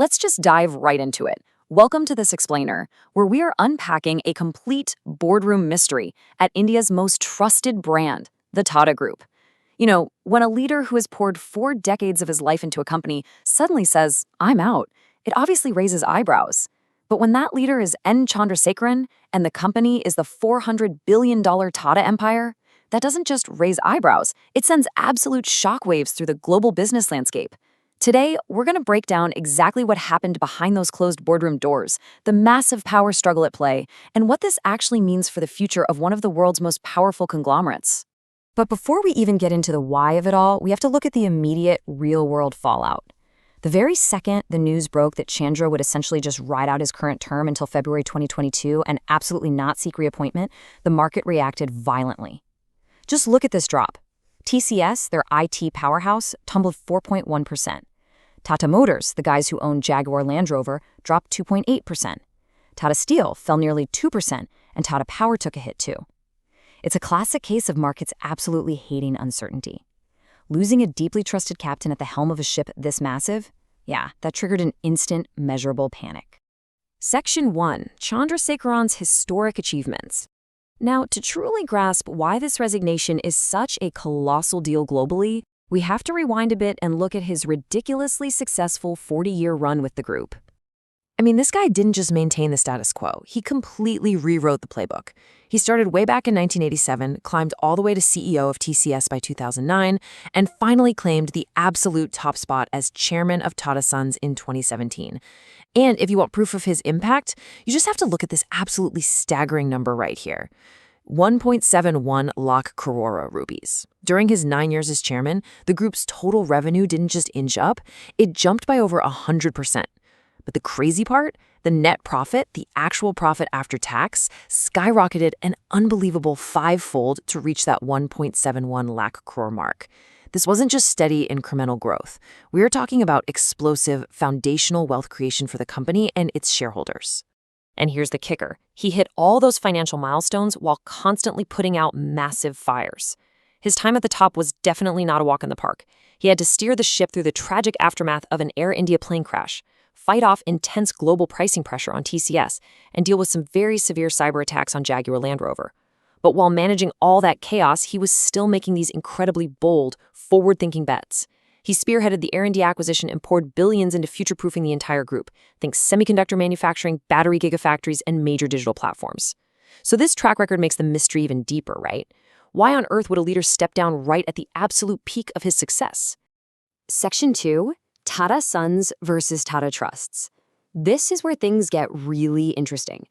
Let's just dive right into it. Welcome to This Explainer, where we are unpacking a complete boardroom mystery at India's most trusted brand, the Tata Group. When a leader who has poured 4 decades of his life into a company suddenly says, "I'm out," it obviously raises eyebrows. But when that leader is N. Chandrasekaran and the company is the $400 billion Tata empire, that doesn't just raise eyebrows, it sends absolute shockwaves through the global business landscape. Today, we're going to break down exactly what happened behind those closed boardroom doors, the massive power struggle at play, and what this actually means for the future of one of the world's most powerful conglomerates. But before we even get into the why of it all, we have to look at the immediate, real-world fallout. The very second the news broke that Chandra would essentially just ride out his current term until February 2022 and absolutely not seek reappointment, the market reacted violently. Just look at this drop. TCS, their IT powerhouse, tumbled 4.1%. Tata Motors, the guys who own Jaguar Land Rover, dropped 2.8%. Tata Steel fell nearly 2%, and Tata Power took a hit too. It's a classic case of markets absolutely hating uncertainty. Losing a deeply trusted captain at the helm of a ship this massive? Yeah, that triggered an instant, measurable panic. Section 1. Chandrasekaran's historic achievements. Now, to truly grasp why this resignation is such a colossal deal globally, we have to rewind a bit and look at his ridiculously successful 40-year run with the group. This guy didn't just maintain the status quo, he completely rewrote the playbook. He started way back in 1987, climbed all the way to CEO of TCS by 2009, and finally claimed the absolute top spot as chairman of Tata Sons in 2017. And if you want proof of his impact, you just have to look at this absolutely staggering number right here. 1.71 lakh crore rupees. During his 9 years as chairman, the group's total revenue didn't just inch up, it jumped by over 100%. But the crazy part, the net profit, the actual profit after tax, skyrocketed an unbelievable 5-fold to reach that 1.71 lakh crore mark. This wasn't just steady incremental growth. We are talking about explosive, foundational wealth creation for the company and its shareholders. And here's the kicker. He hit all those financial milestones while constantly putting out massive fires. His time at the top was definitely not a walk in the park. He had to steer the ship through the tragic aftermath of an Air India plane crash, fight off intense global pricing pressure on TCS, and deal with some very severe cyber attacks on Jaguar Land Rover. But while managing all that chaos, he was still making these incredibly bold, forward-thinking bets. He spearheaded the Air India acquisition and poured billions into future-proofing the entire group. Think semiconductor manufacturing, battery gigafactories, and major digital platforms. So this track record makes the mystery even deeper, right? Why on earth would a leader step down right at the absolute peak of his success? Section 2. Tata Sons versus Tata Trusts. This is where things get really interesting.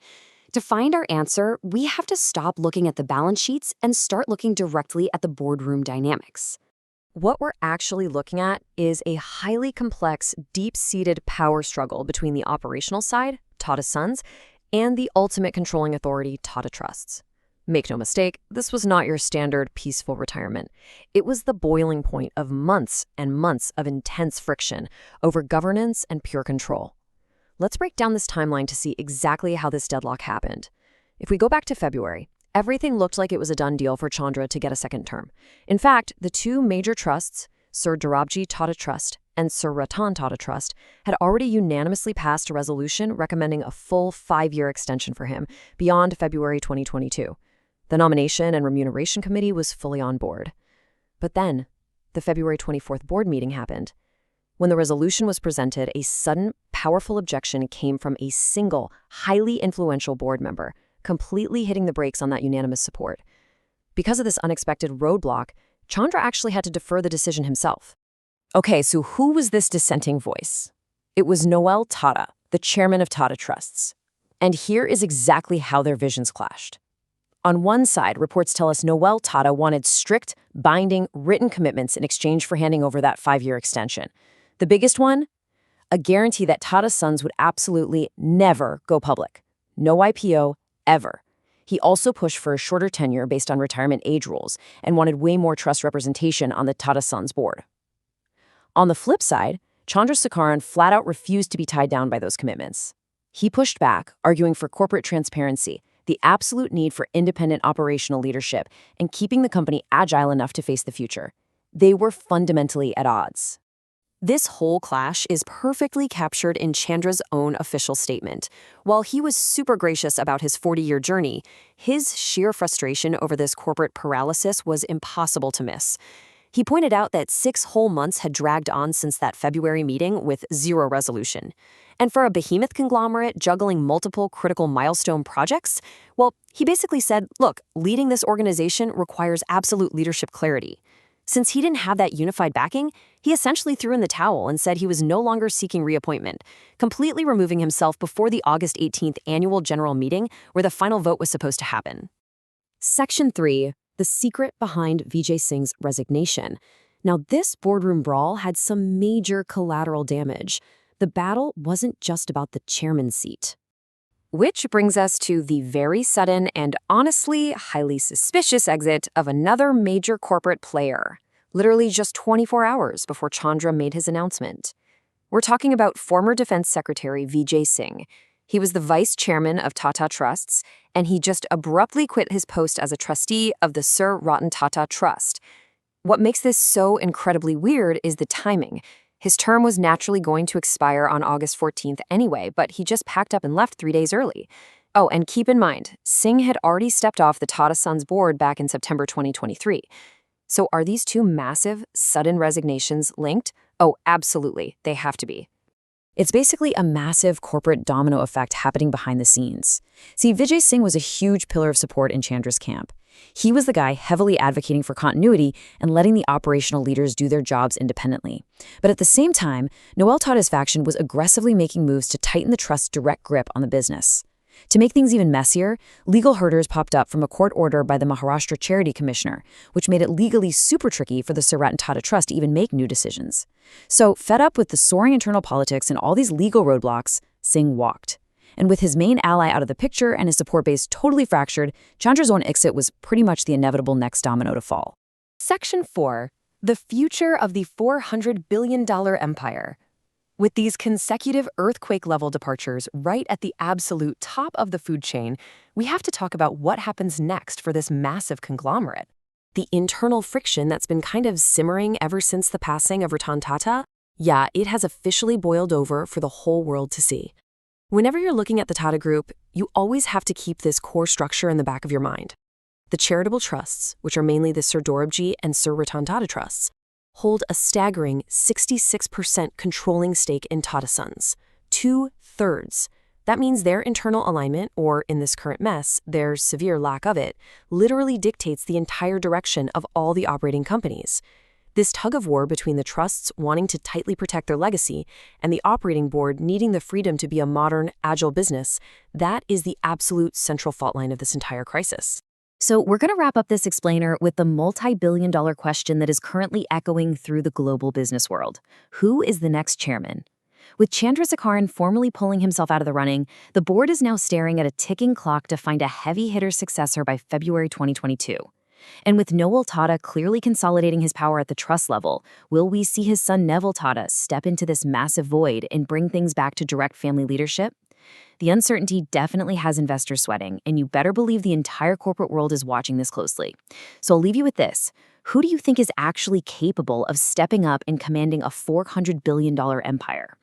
To find our answer, we have to stop looking at the balance sheets and start looking directly at the boardroom dynamics. What we're actually looking at is a highly complex, deep-seated power struggle between the operational side, Tata Sons, and the ultimate controlling authority, Tata Trusts. Make no mistake, this was not your standard peaceful retirement. It was the boiling point of months and months of intense friction over governance and pure control. Let's break down this timeline to see exactly how this deadlock happened. If we go back to February, everything looked like it was a done deal for Chandra to get a second term. In fact, the two major trusts, Sir Dorabji Tata Trust and Sir Ratan Tata Trust, had already unanimously passed a resolution recommending a full 5-year extension for him beyond February 2022. The Nomination and Remuneration Committee was fully on board. But then, the February 24th board meeting happened. When the resolution was presented, a sudden, powerful objection came from a single, highly influential board member, completely hitting the brakes on that unanimous support. Because of this unexpected roadblock, Chandra actually had to defer the decision himself. Okay, so who was this dissenting voice? It was Noel Tata, the chairman of Tata Trusts. And here is exactly how their visions clashed. On one side, reports tell us Noel Tata wanted strict, binding, written commitments in exchange for handing over that 5-year extension. The biggest one? A guarantee that Tata Sons would absolutely never go public. No IPO, ever. He also pushed for a shorter tenure based on retirement age rules and wanted way more trust representation on the Tata Sons board. On the flip side, Chandrasekaran flat out refused to be tied down by those commitments. He pushed back, arguing for corporate transparency, the absolute need for independent operational leadership, and keeping the company agile enough to face the future. They were fundamentally at odds. This whole clash is perfectly captured in Chandra's own official statement. While he was super gracious about his 40-year journey, his sheer frustration over this corporate paralysis was impossible to miss. He pointed out that 6 whole months had dragged on since that February meeting with zero resolution. And for a behemoth conglomerate juggling multiple critical milestone projects, well, he basically said, look, leading this organization requires absolute leadership clarity. Since he didn't have that unified backing, he essentially threw in the towel and said he was no longer seeking reappointment, completely removing himself before the August 18th annual general meeting where the final vote was supposed to happen. Section 3. The secret behind Vijay Singh's resignation. Now, this boardroom brawl had some major collateral damage. The battle wasn't just about the chairman's seat. Which brings us to the very sudden and honestly highly suspicious exit of another major corporate player, literally just 24 hours before Chandra made his announcement. We're talking about former Defense Secretary Vijay Singh. He was the vice chairman of Tata Trusts, and he just abruptly quit his post as a trustee of the Sir Ratan Tata Trust. What makes this so incredibly weird is the timing. His term was naturally going to expire on August 14th anyway, but he just packed up and left 3 days early. Oh, and keep in mind, Singh had already stepped off the Tata Sons board back in September 2023. So are these two massive, sudden resignations linked? Oh, absolutely, they have to be. It's basically a massive corporate domino effect happening behind the scenes. See, Vijay Singh was a huge pillar of support in Chandra's camp. He was the guy heavily advocating for continuity and letting the operational leaders do their jobs independently. But at the same time, Noel Tata's faction was aggressively making moves to tighten the trust's direct grip on the business. To make things even messier, legal hurdles popped up from a court order by the Maharashtra Charity Commissioner, which made it legally super tricky for the Sir Ratan Tata Trust to even make new decisions. So, fed up with the soaring internal politics and all these legal roadblocks, Singh walked. And with his main ally out of the picture and his support base totally fractured, Chandra's own exit was pretty much the inevitable next domino to fall. Section 4. The future of the $400 billion empire. With these consecutive earthquake-level departures right at the absolute top of the food chain, we have to talk about what happens next for this massive conglomerate. The internal friction that's been kind of simmering ever since the passing of Ratan Tata, yeah, it has officially boiled over for the whole world to see. Whenever you're looking at the Tata Group, you always have to keep this core structure in the back of your mind. The charitable trusts, which are mainly the Sir Dorabji and Sir Ratan Tata trusts, hold a staggering 66% controlling stake in Tata Sons, 2/3. That means their internal alignment, or in this current mess, their severe lack of it, literally dictates the entire direction of all the operating companies. This tug of war between the trusts wanting to tightly protect their legacy and the operating board needing the freedom to be a modern, agile business, that is the absolute central fault line of this entire crisis. So we're going to wrap up this explainer with the multi-billion-dollar question that is currently echoing through the global business world. Who is the next chairman? With Chandrasekaran formally pulling himself out of the running, the board is now staring at a ticking clock to find a heavy-hitter successor by February 2022. And with Noel Tata clearly consolidating his power at the trust level, will we see his son Neville Tata step into this massive void and bring things back to direct family leadership? The uncertainty definitely has investors sweating, and you better believe the entire corporate world is watching this closely. So I'll leave you with this. Who do you think is actually capable of stepping up and commanding a $400 billion empire?